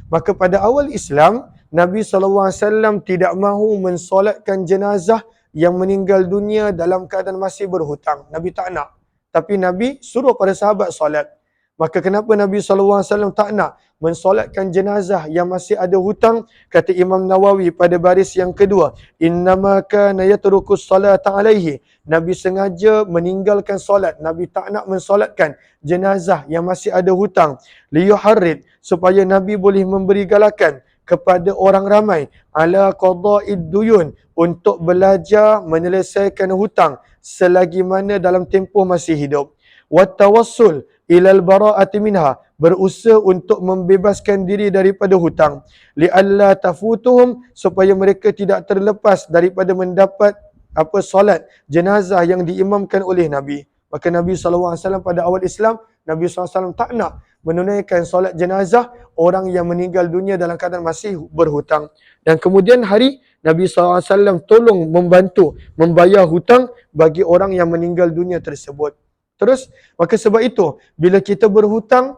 Maka pada awal Islam, Nabi SAW tidak mahu mensolatkan jenazah yang meninggal dunia dalam keadaan masih berhutang. Nabi tak nak. Tapi Nabi suruh para sahabat solat. Maka kenapa Nabi SAW tak nak mensolatkan jenazah yang masih ada hutang? Kata Imam Nawawi pada baris yang kedua, innama kana yatrukus salata alaihi. Nabi sengaja meninggalkan solat. Nabi tak nak mensolatkan jenazah yang masih ada hutang. Liyuharrid, supaya Nabi boleh memberi galakan kepada orang ramai ala qada'id duyun, untuk belajar menyelesaikan hutang selagi mana dalam tempoh masih hidup. Wat tawassul ilal bara'ati minha, berusaha untuk membebaskan diri daripada hutang. Li'alla tafutuhum, supaya mereka tidak terlepas daripada mendapat solat jenazah yang diimamkan oleh Nabi. Maka Nabi SAW pada awal Islam, Nabi SAW tak nak menunaikan solat jenazah orang yang meninggal dunia dalam keadaan masih berhutang. Dan kemudian hari Nabi SAW tolong membantu membayar hutang bagi orang yang meninggal dunia tersebut. Terus, maka sebab itu, bila kita berhutang,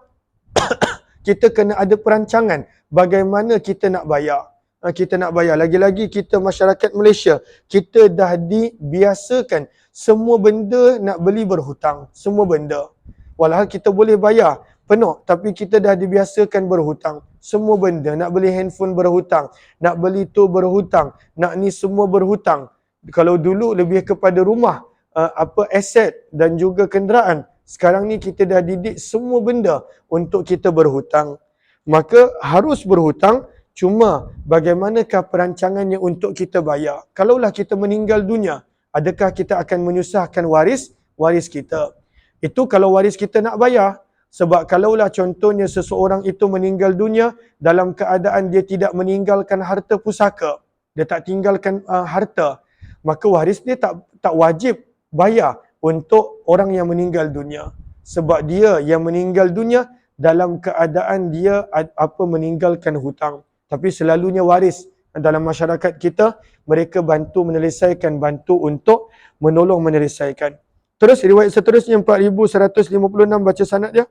kita kena ada perancangan bagaimana kita nak bayar. Kita nak bayar. Lagi-lagi kita masyarakat Malaysia, kita dah dibiasakan semua benda nak beli berhutang. Semua benda. Walhal kita boleh bayar penuh, tapi kita dah dibiasakan berhutang. Semua benda, nak beli handphone berhutang, nak beli tu berhutang, nak ni semua berhutang. Kalau dulu lebih kepada rumah, aset dan juga kenderaan. Sekarang ni kita dah didik semua benda untuk kita berhutang. Maka harus berhutang, cuma bagaimanakah perancangannya untuk kita bayar? Kalaulah kita meninggal dunia, adakah kita akan menyusahkan waris kita? Itu kalau waris kita nak bayar. Sebab kalaulah contohnya seseorang itu meninggal dunia dalam keadaan dia tidak meninggalkan harta pusaka, dia tak tinggalkan harta, maka waris dia tak wajib bayar untuk orang yang meninggal dunia. Sebab dia yang meninggal dunia dalam keadaan dia meninggalkan hutang. Tapi selalunya waris dalam masyarakat kita, mereka bantu menyelesaikan, bantu untuk menolong menyelesaikan. Terus riwayat seterusnya 4156, baca sanad dia.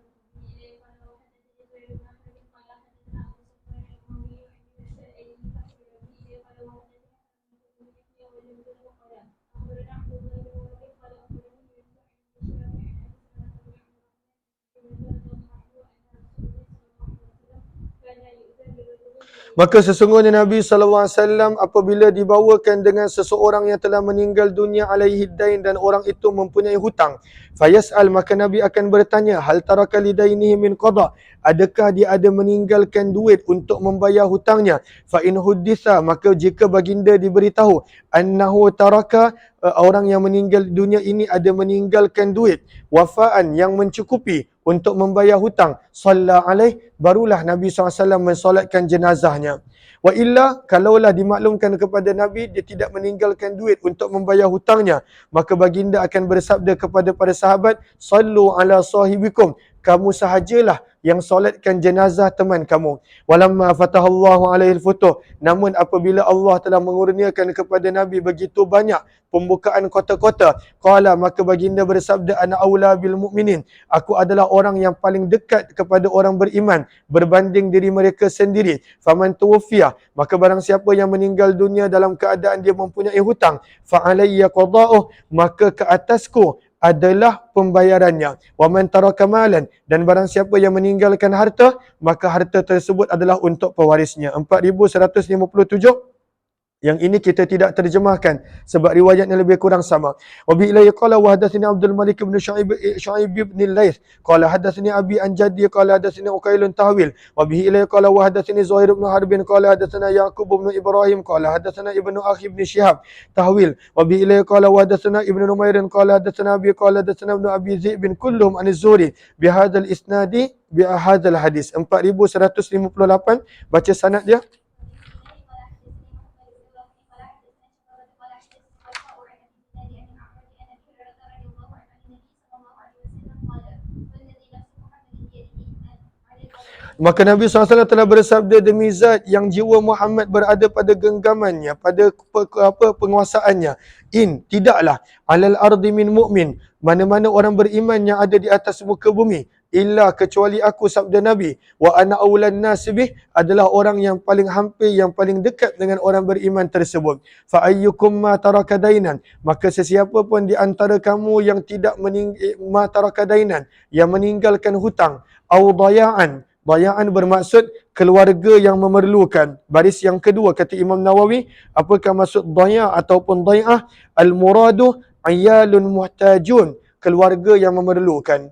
Maka sesungguhnya Nabi SAW apabila dibawakan dengan seseorang yang telah meninggal dunia alaihi dain, dan orang itu mempunyai hutang, fayas'al, maka Nabi akan bertanya, hal taraka lidainihi min qada, adakah dia ada meninggalkan duit untuk membayar hutangnya? Fa in hudditha, maka jika baginda diberitahu annahu taraka, orang yang meninggal dunia ini ada meninggalkan duit, wafaan, yang mencukupi untuk membayar hutang, salla alaih, barulah Nabi SAW mensolatkan jenazahnya. Wa illa, kalaulah dimaklumkan kepada Nabi dia tidak meninggalkan duit untuk membayar hutangnya, maka baginda akan bersabda kepada para sahabat, sallu ala sahibikum, kamu sahajalah yang solatkan jenazah teman kamu. Walamma fatahallahu alaihi al-futuh, namun apabila Allah telah mengurniakan kepada Nabi begitu banyak pembukaan kota-kota, qala, maka baginda bersabda, ana aula bil mu'minin, aku adalah orang yang paling dekat kepada orang beriman berbanding diri mereka sendiri. Faman tuwfiya, maka barang siapa yang meninggal dunia dalam keadaan dia mempunyai hutang, fa alayya qada'uh, maka ke atasku adalah pembayarannya. Wa man taraka malan, dan barang siapa yang meninggalkan harta, maka harta tersebut adalah untuk pewarisnya. 4157. Yang ini kita tidak terjemahkan sebab riwayatnya lebih kurang sama. Wa bi ilayhi qala wa hadatsani Abdul Malik bin Shu'aib bin Laits qala hadatsani abi an jaddi qala hadatsani Uqailun tahwil wa bihi ilayhi qala wa hadatsani Zuhair bin Harb qala hadatsana Yaqub bin Ibrahim qala hadatsana Ibnu Akhi bin Shihab tahwil wa bihi ilayhi qala wa hadatsana Ibnu Numair qala hadatsana Abi qala hadatsana Ibnu Abi Zaid bin kulluhum an az-Zuhri bi hadzal isnadi bi hadzal hadis. 4158, baca sanad dia. Maka Nabi SAW telah bersabda, demi zat yang jiwa Muhammad berada pada genggamannya, pada penguasaannya, tidaklah alal ardi min mu'min, mana-mana orang beriman yang ada di atas muka bumi, illa kecuali aku, sabda Nabi, wa ana aulan nas bih, adalah orang yang paling hampir, yang paling dekat dengan orang beriman tersebut. Fa ayyukum ma taraka dainan, maka sesiapa pun di antara kamu yang tidak ma taraka dainan, yang meninggalkan hutang, au dayaan, dayaan bermaksud keluarga yang memerlukan. Baris yang kedua kata Imam Nawawi, apakah maksud daya ataupun dayah? Al-muradu ayalun muhtajun, keluarga yang memerlukan.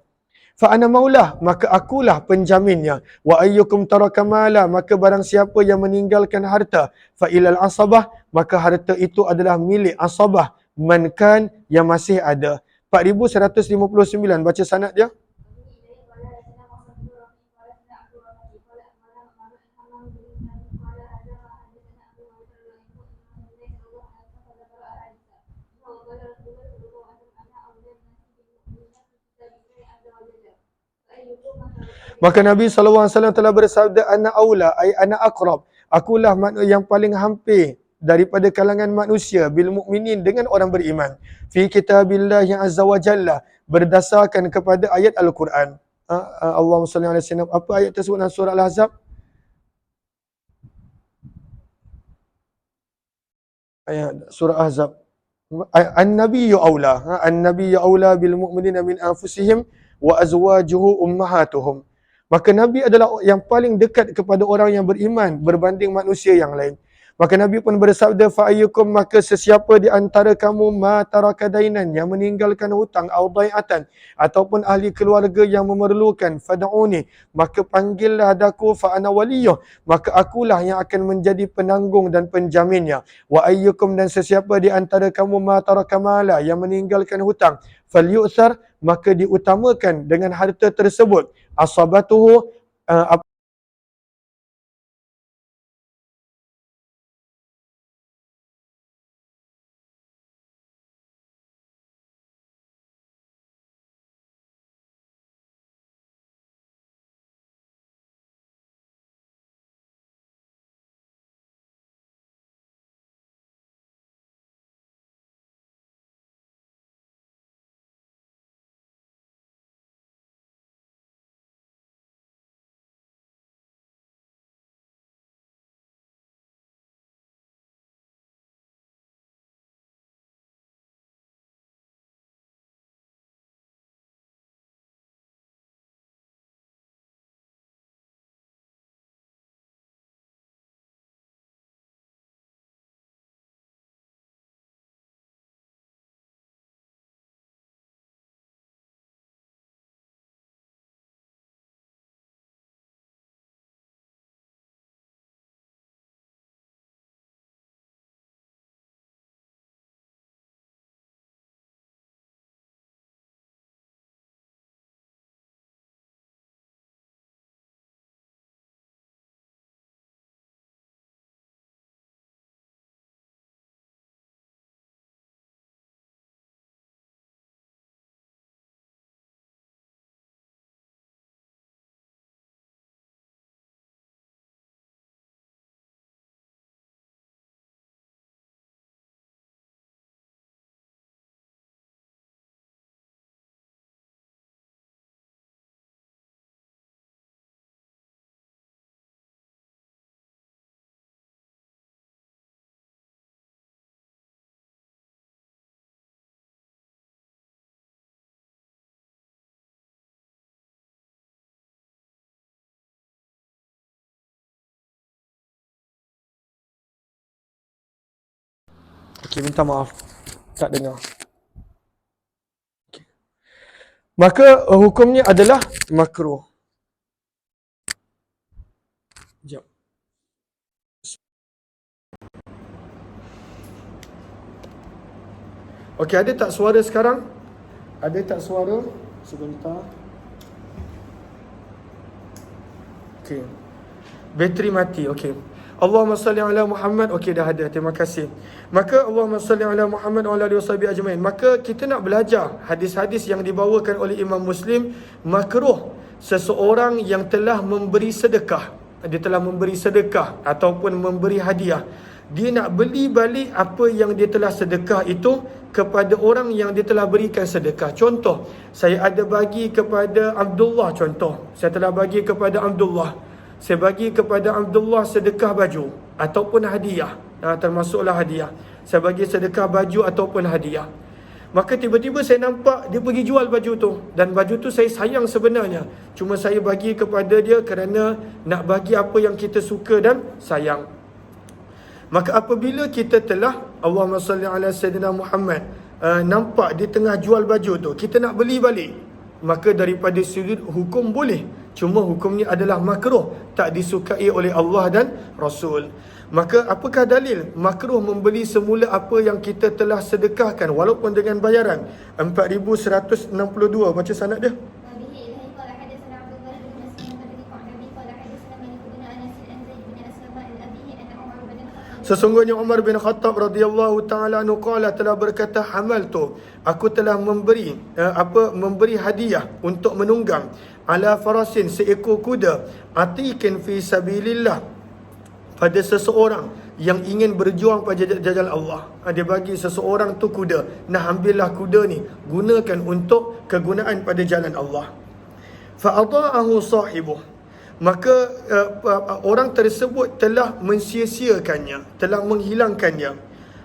Fa ana maulah, maka akulah penjaminnya. Wa ayyukum taraka mala, maka barang siapa yang meninggalkan harta, fa ilal asabah, maka harta itu adalah milik asabah, man kan, yang masih ada. 4159 baca sanad dia. Maka Nabi SAW telah bersabda, ana aula, ay ana aqrab, akulah yang paling hampir daripada kalangan manusia bil mukminin, dengan orang beriman, fi kitabillah yang azza wa jalla, berdasarkan kepada ayat Al-Quran. Allahumma salli ala sayyidina. Apa ayat tersebut dalam surah Al-Ahzab? Ayat surah Ahzab. An-nabiyyu aula, an-nabiyyu aula bil mu'minina min anfusihim wa azwajuhu ummahatuhum. Maka Nabi adalah yang paling dekat kepada orang yang beriman berbanding manusia yang lain. Maka Nabi pun bersabda, fa ayyukum, maka sesiapa di antara kamu ma taraka dainan, yang meninggalkan hutang, au dai'atan, ataupun ahli keluarga yang memerlukan, fad'uni, maka panggillah daku, fa ana waliyuh, maka akulah yang akan menjadi penanggung dan penjaminnya. Wa ayyukum, dan sesiapa di antara kamu ma taraka mala, yang meninggalkan hutang, falyu'thar, maka diutamakan dengan harta tersebut, asabatuhu, okey, minta maaf, tak dengar. Maka hukumnya adalah makruh. Sekejap. Okey, ada tak suara sekarang? Ada tak suara? Sebentar. Okey. Bateri mati. Okey. Allahumma salli ala Muhammad. Okey, dah ada. Terima kasih. Maka Allahumma salli ala Muhammad wa ala alihi washabihi ajmain. Maka kita nak belajar hadis-hadis yang dibawakan oleh Imam Muslim, makruh seseorang yang telah memberi sedekah. Dia telah memberi sedekah ataupun memberi hadiah. Dia nak beli balik apa yang dia telah sedekah itu, kepada orang yang dia telah berikan sedekah. Contoh, saya ada bagi kepada Abdullah, contoh, saya telah bagi kepada Abdullah, saya bagi kepada Abdullah sedekah baju ataupun hadiah, termasuklah hadiah. Saya bagi sedekah baju ataupun hadiah. Maka tiba-tiba saya nampak dia pergi jual baju tu, dan baju tu saya sayang sebenarnya, cuma saya bagi kepada dia kerana nak bagi apa yang kita suka dan sayang. Maka apabila kita telah, Allahumma salli ala Sayyidina Muhammad, nampak dia tengah jual baju tu, kita nak beli balik, maka daripada sudut hukum boleh, cuma hukumnya adalah makruh, tak disukai oleh Allah dan Rasul. Maka apakah dalil makruh membeli semula apa yang kita telah sedekahkan walaupun dengan bayaran? 4162, baca sanad dia. Sesungguhnya Umar bin Khattab radhiyallahu taala anhu qala, telah berkata, hamaltu, aku telah memberi memberi hadiah untuk menunggang, ala farasin, seekor kuda, atikin fi sabilillah, pada seseorang yang ingin berjuang pada jalan Allah. Dia bagi seseorang tu kuda, nah ambillah kuda ni, gunakan untuk kegunaan pada jalan Allah. Fa'adha'ahu sahibuh, maka orang tersebut telah mensia-siakannya, telah menghilangkannya.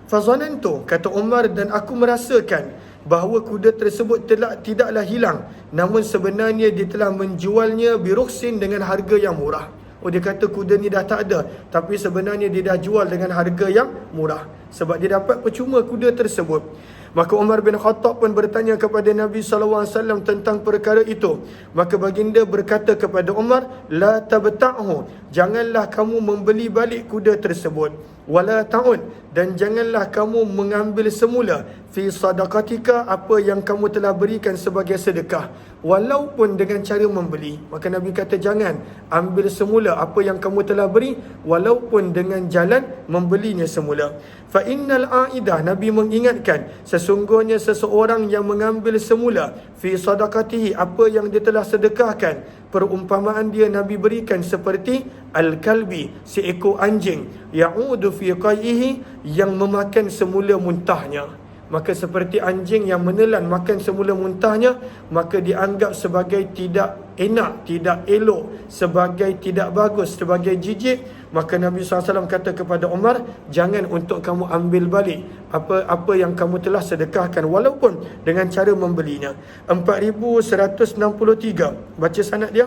Fazanantu, kata Umar, dan aku merasakan bahawa kuda tersebut tidaklah hilang, namun sebenarnya dia telah menjualnya birukhsin, dengan harga yang murah. Oh, dia kata kuda ni dah tak ada, tapi sebenarnya dia dah jual dengan harga yang murah, sebab dia dapat percuma kuda tersebut. Maka Umar bin Khattab pun bertanya kepada Nabi SAW tentang perkara itu. Maka baginda berkata kepada Umar, la tabta'hu, janganlah kamu membeli balik kuda tersebut, wala ta'ud, dan janganlah kamu mengambil semula, fi sadaqatika, apa yang kamu telah berikan sebagai sedekah, walaupun dengan cara membeli. Maka Nabi kata, jangan ambil semula apa yang kamu telah beri, walaupun dengan jalan membelinya semula. Fa innal aidah, Nabi mengingatkan, sesungguhnya seseorang yang mengambil semula fi sadaqatihi, apa yang dia telah sedekahkan, perumpamaan dia Nabi berikan seperti al-kalbi, seekor anjing, ya'udu fi qaihi, yang memakan semula muntahnya. Maka seperti anjing yang menelan makan semula muntahnya, maka dianggap sebagai tidak enak, tidak elok, sebagai tidak bagus, sebagai jijik. Maka Nabi SAW kata kepada Umar, jangan untuk kamu ambil balik apa yang kamu telah sedekahkan, walaupun dengan cara membelinya. 4163, baca sanad dia.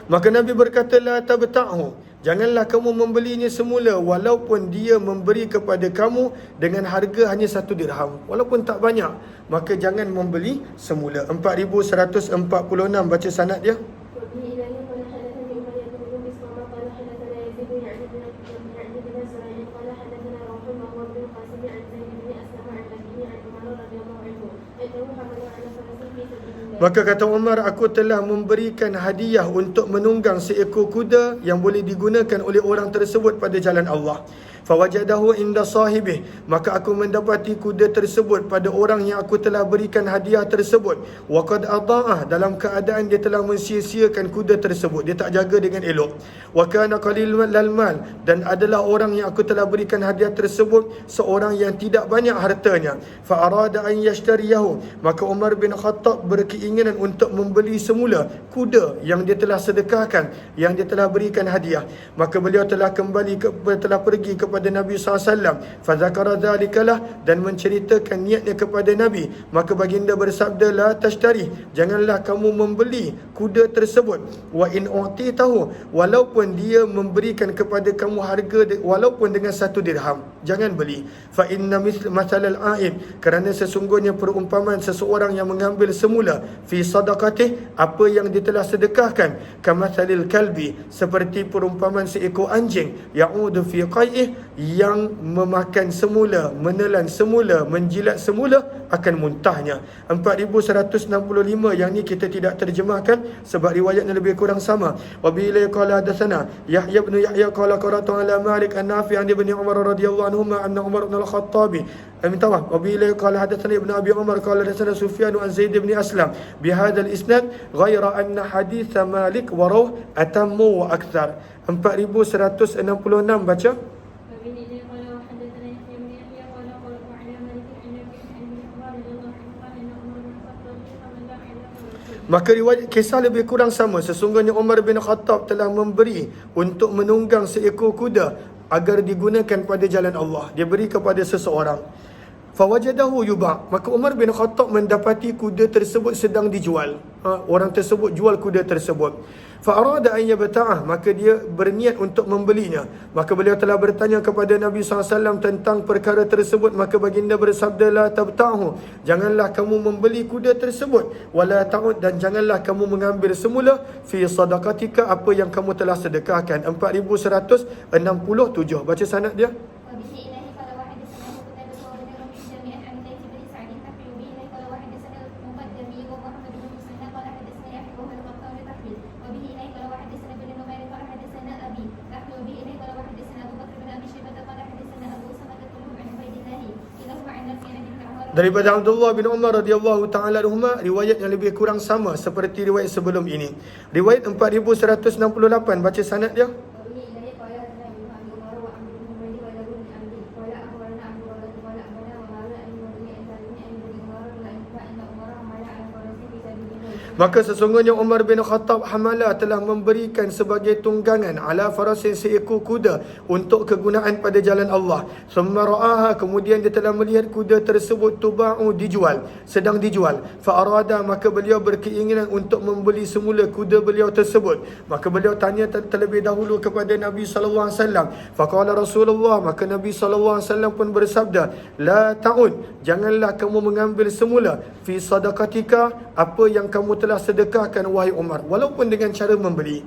Maka Nabi berkata, la tabta'hu, janganlah kamu membelinya semula, walaupun dia memberi kepada kamu dengan harga hanya 1 dirham, walaupun tak banyak, maka jangan membeli semula. 4146, baca sanad dia. Maka kata Umar, aku telah memberikan hadiah untuk menunggang seekor kuda yang boleh digunakan oleh orang tersebut pada jalan Allah. Fawajadahu inda sahibih, maka aku mendapati kuda tersebut pada orang yang aku telah berikan hadiah tersebut. Wa qad adha'ah, dalam keadaan dia telah mensia-siakan kuda tersebut, dia tak jaga dengan elok. Wa kana qalilal mal, dan adalah orang yang aku telah berikan hadiah tersebut seorang yang tidak banyak hartanya. Fa arada an yashtariyahu, maka Umar bin Khattab berkeinginan untuk membeli semula kuda yang dia telah sedekahkan, yang dia telah berikan hadiah. Maka beliau telah pergi kepada Nabi SAW, fazakara dhalikalah, dan menceritakan niatnya kepada Nabi. Maka baginda bersabda, la tashtari, janganlah kamu membeli kuda tersebut, wa in u'titahu, walaupun dia memberikan kepada kamu harga walaupun dengan 1 dirham, jangan beli. Fa inna mathalal a'id, kerana sesungguhnya perumpamaan seseorang yang mengambil semula fi sadaqatih, apa yang dia telah sedekahkan, kamathalil kalbi, seperti perumpamaan seekor anjing, ya'udu fi qai'ih, yang memakan semula, menelan semula, menjilat semula akan muntahnya. 4165 yang ni kita tidak terjemahkan sebab riwayatnya lebih kurang sama. Wa bila qala hadatsana Yahya bin Yahya qala qara'tu ala Malik an-Nafi' an Ibn Umar radhiyallahu anhuma anna Umar bin al-Khattabi minta wa bila qala hadatsana Ibn Abi Umar qala hadatsana Sufyan an Zaid bin Aslam bihadha al-isnad ghaira anna hadits Malik wa rawh atammu wa akthar. 4166 baca. Maka riwayat kisah lebih kurang sama. Sesungguhnya Umar bin Khattab telah memberi untuk menunggang seekor kuda agar digunakan pada jalan Allah. Dia beri kepada seseorang. Fawajadahu yuba'. Maka Umar bin Khattab mendapati kuda tersebut sedang dijual. Orang tersebut jual kuda tersebut. Fa'arada an yabta'ah. Maka dia berniat untuk membelinya. Maka beliau telah bertanya kepada Nabi SAW tentang perkara tersebut. Maka baginda bersabda, la tabta'hu. Janganlah kamu membeli kuda tersebut. Wala ta'ud. Dan janganlah kamu mengambil semula fi sadaqatika, apa yang kamu telah sedekahkan. 4167. Baca sanad dia. Daripada Abdullah bin Umar radhiyallahu taala anhuma, riwayat yang lebih kurang sama seperti riwayat sebelum ini. Riwayat 4168, baca sanad dia. Maka sesungguhnya Umar bin Khattab Hamalah telah memberikan sebagai tunggangan ala farasin seekor kuda untuk kegunaan pada jalan Allah. Summa ra'aha, kemudian dia telah melihat kuda tersebut tuba'u, dijual, sedang dijual. Fa'arada, maka beliau berkeinginan untuk membeli semula kuda beliau tersebut. Maka beliau tanya terlebih dahulu kepada Nabi sallallahu alaihi wasallam. Faqala Rasulullah, maka Nabi sallallahu alaihi wasallam pun bersabda, la ta'ud, janganlah kamu mengambil semula fi sadaqatika, apa yang kamu telah sedekahkan wahai Umar, walaupun dengan cara membeli.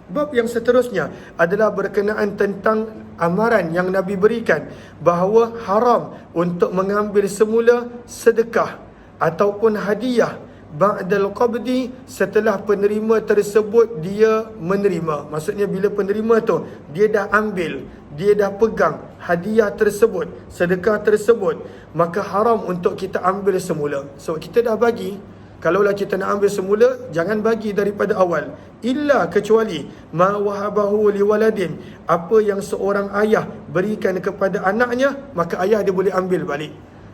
Bab yang seterusnya adalah berkenaan tentang amaran yang Nabi berikan bahawa haram untuk mengambil semula sedekah ataupun hadiah ba'dal qabdi, setelah penerima tersebut dia menerima. Maksudnya bila penerima tu dia dah ambil, dia dah pegang hadiah tersebut, sedekah tersebut, maka haram untuk kita ambil semula. So kita dah bagi, kalaulah kita nak ambil semula, jangan bagi daripada awal. Illa kecuali ma wahabahu liwaladin, apa yang seorang ayah berikan kepada anaknya, maka ayah dia boleh ambil balik.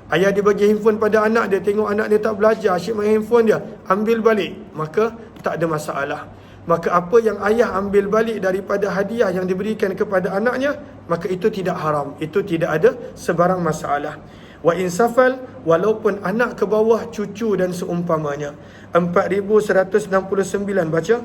Ayah dia bagi handphone pada anak dia, tengok anak dia tak belajar, asyik main handphone dia, ambil balik, maka tak ada masalah. Maka apa yang ayah ambil balik daripada hadiah yang diberikan kepada anaknya, maka itu tidak haram, itu tidak ada sebarang masalah. Wa insafal, walaupun anak ke bawah, cucu dan seumpamanya. 4169, baca.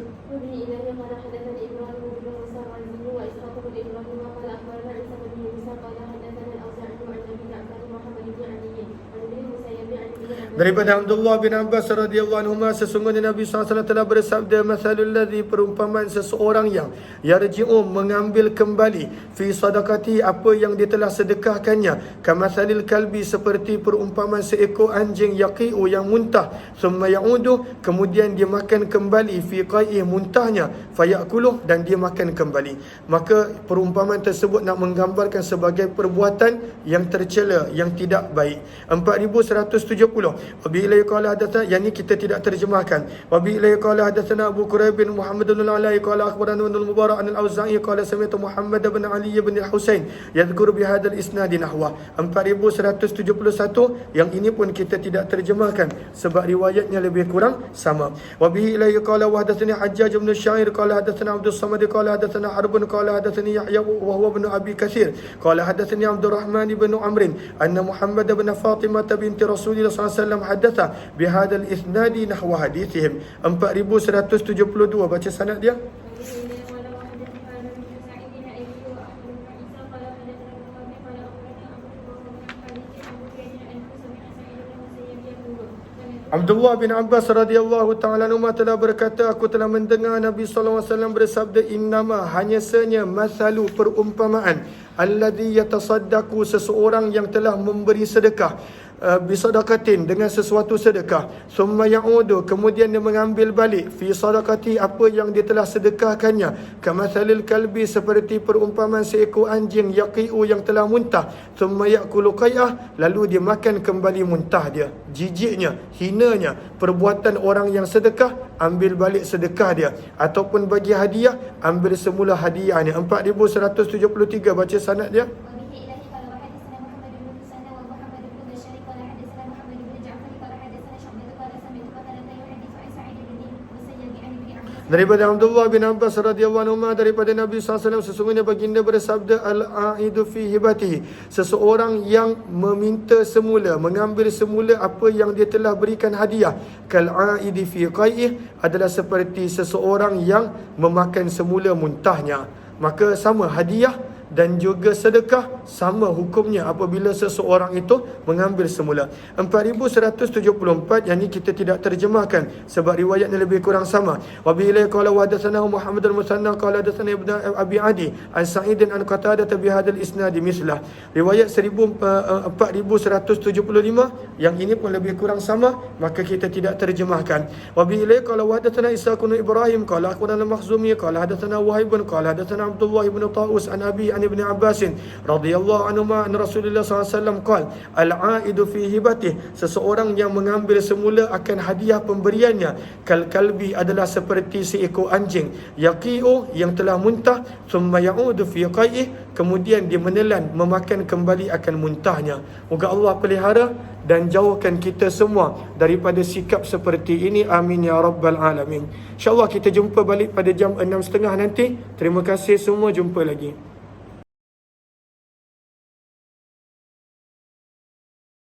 Daripada Abdullah bin Abbas radhiyallahu anhu, sesungguhnya Nabi SAW telah bersabda, masalul ladzi, perumpamaan seseorang yang yarji'u, mengambil kembali, fi sadaqati, apa yang dia telah sedekahkannya, kamasalil kalbi, seperti perumpamaan seekor anjing, yaqi'u, yang muntah, thumma ya'udu, kemudian dia makan kembali, fi qai'ih, muntahnya, fayakuluh, dan dia makan kembali. Maka perumpamaan tersebut nak menggambarkan sebagai perbuatan yang tercela, yang tidak baik. 4170. Wabi'ilai qala hadatsana, yang ni kita tidak terjemahkan. Wabi'ilai qala hadatsana Abu Quraib bin Muhammad bin al-Alai qala akhbarana Ibnu al-Mubarak an al-Auza'i qala sami'tu Muhammad bin Ali bin al-Husain yadhkuru bi hadzal isnad nahwa. 4171, yang ini pun kita tidak terjemahkan sebab riwayatnya lebih kurang sama. Wabi'ilai qala wa hadatsani Hajjaj bin Syair qala hadatsana Abdus Samad qala hadatsana Harbun qala hadatsani Yahya wa huwa ibn Abi Katsir qala hadatsani Abdurrahman bin Amr anna Muhammad bin Fatimah binti Rasulullah sallallahu alaihi wasallam hadatha bihadzal isnadi nahwa hadithihim. 4172, baca sanad dia. Abdullah bin Abbas radhiyallahu ta'ala anhuma telah berkata, aku telah mendengar Nabi sallallahu alaihi wasallam bersabda, innama, hanya senya, masalu, perumpamaan, alladhi yatasaddaqu, seseorang yang telah memberi sedekah, bisadaqatin, dengan sesuatu sedekah, summa ya'udu, kemudian dia mengambil balik, fi sadaqati, apa yang dia telah sedekahkannya, kamathalil kalbi, seperti perumpamaan seekor anjing, yaqi'u, yang telah muntah, summa ya'kulu qai'ah, lalu dia makan kembali muntah dia. Jijiknya, hinanya perbuatan orang yang sedekah, ambil balik sedekah dia, ataupun bagi hadiah, ambil semula hadiahnya. 4173 baca sanad dia. Daripada Abdullah bin Abbas radhiyallahu anhu, daripada Nabi SAW, sesungguhnya baginda bersabda, al-aidu fi hibatihi, seseorang yang meminta semula, mengambil semula apa yang dia telah berikan hadiah, kal-aidi fi qai'ih, adalah seperti seseorang yang memakan semula muntahnya. Maka sama, hadiah dan juga sedekah sama hukumnya apabila seseorang itu mengambil semula. 4174, yang ini kita tidak terjemahkan sebab riwayatnya lebih kurang sama. Wa bi ilai qala wa hadatsana Muhammad al-Musanna qala hadatsana Ibnu Abi Adi an Sa'id an Qatadah bi hadzal isnad mislah. Riwayat 4175 yang ini pun lebih kurang sama, maka kita tidak terjemahkan. Wa bi ilai qala wa hadatsana Isa bin Ibrahim qala akhbarana al-Makhzumi qala hadatsana Wahib qala hadatsana Abdullah bin Taus an Abi Ibn Abbas radhiyallahu anhuma an Rasulullah SAW qala, al-aidu fi hibatih, seseorang yang mengambil semula akan hadiah pemberiannya, kal kalbi, adalah seperti seekor anjing, yaqi'u, yang telah muntah, thumma ya'udu fi qai'ih, kemudian dia menelan, memakan kembali akan muntahnya. Moga Allah pelihara dan jauhkan kita semua daripada sikap seperti ini, amin ya rabbal alamin. InsyaAllah kita jumpa balik pada jam 6.30 nanti. Terima kasih semua, jumpa lagi.